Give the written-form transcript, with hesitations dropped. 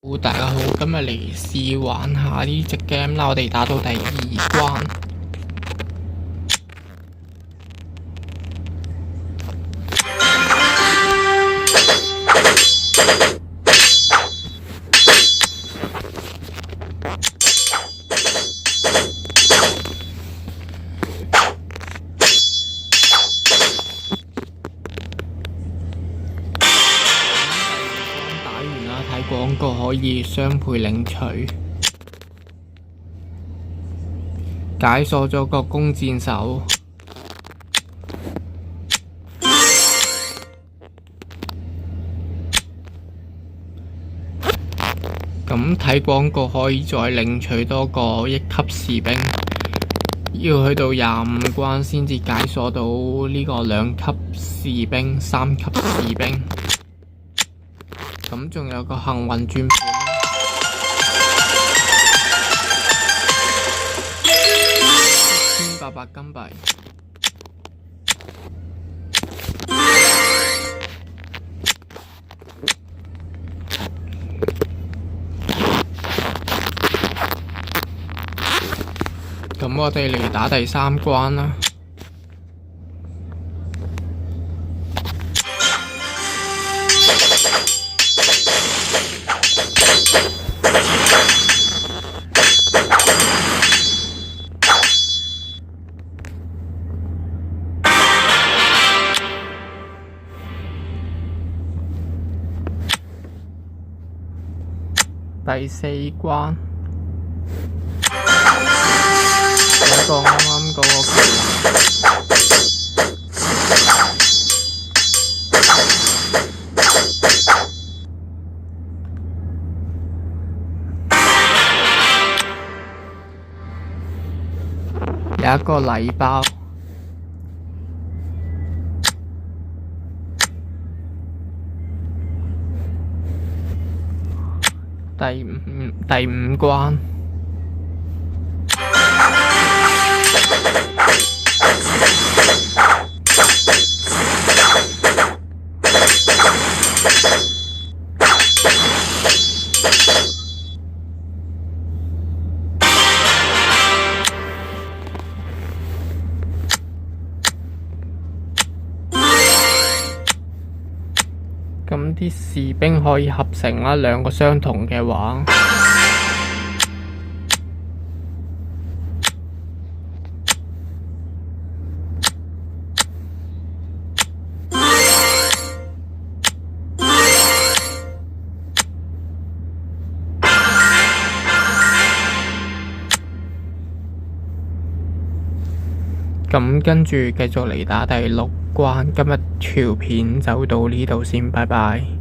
大家好，今日嚟試玩下呢隻 game 啦，我哋打到第2關。睇廣告可以雙倍領取，解鎖咗個弓箭手。咁睇廣告可以再領取多個1級士兵，要去到25關先至解鎖到呢個2級士兵、3級士兵。咁仲有個幸運轉盤，1800金幣。咁我哋嚟打第3關啦。第4關，有一個啱啱嗰個技能，有一個禮包。第五關，咁啲士兵可以合成啦，2個相同嘅話。咁跟住繼續嚟打第6關，今日條片就到呢度先，拜拜。